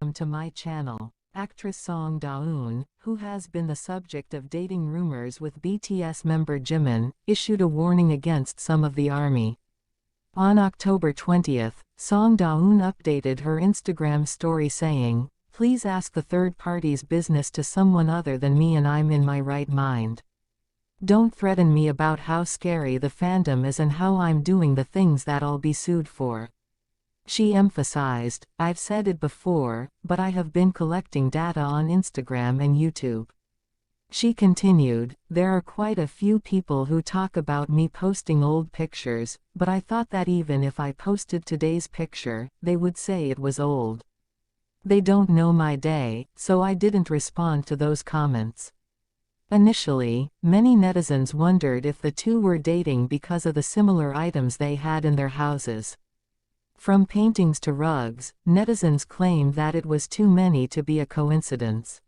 welcome to my channel. Actress Song Da Eun, who has been the subject of dating rumors with BTS member Jimin, issued a warning against some of the ARMY. On October 20th, Song Da Eun updated her Instagram story saying, "Please ask the third party's business to someone other than me and I'm in my right mind. Don't threaten me about how scary the fandom is and how I'm doing the things that I'll be sued for." She emphasized, "I've said it before, but I have been collecting data on Instagram and YouTube." She continued, "There are quite a few people who talk about me posting old pictures, but I thought that even if I posted today's picture, they would say it was old. They don't know my day, so I didn't respond to those comments." Initially, many netizens wondered if the two were dating because of the similar items they had in their houses. From paintings to rugs, netizens claimed that it was too many to be a coincidence.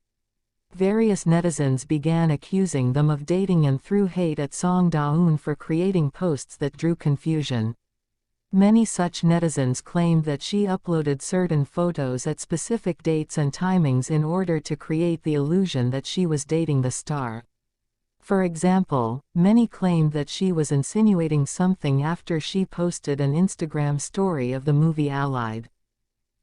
Various netizens began accusing them of dating and threw hate at Song Da Eun for creating posts that drew confusion. Many such netizens claimed that she uploaded certain photos at specific dates and timings in order to create the illusion that she was dating the star. For example, many claimed that she was insinuating something after she posted an Instagram story of the movie Allied.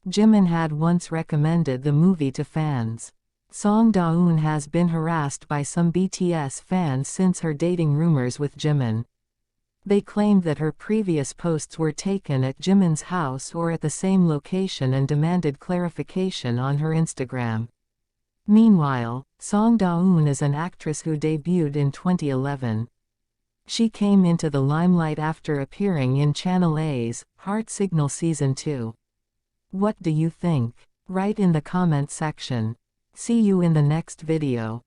Jimin had once recommended the movie to fans. Song Da Eun has been harassed by some BTS fans since her dating rumors with Jimin. They claimed that her previous posts were taken at Jimin's house or at the same location and demanded clarification on her Instagram. Meanwhile, Song Da Eun is an actress who debuted in 2011. She came into the limelight after appearing in Channel A's Heart Signal Season 2. What do you think? Write in the comment section. See you in the next video.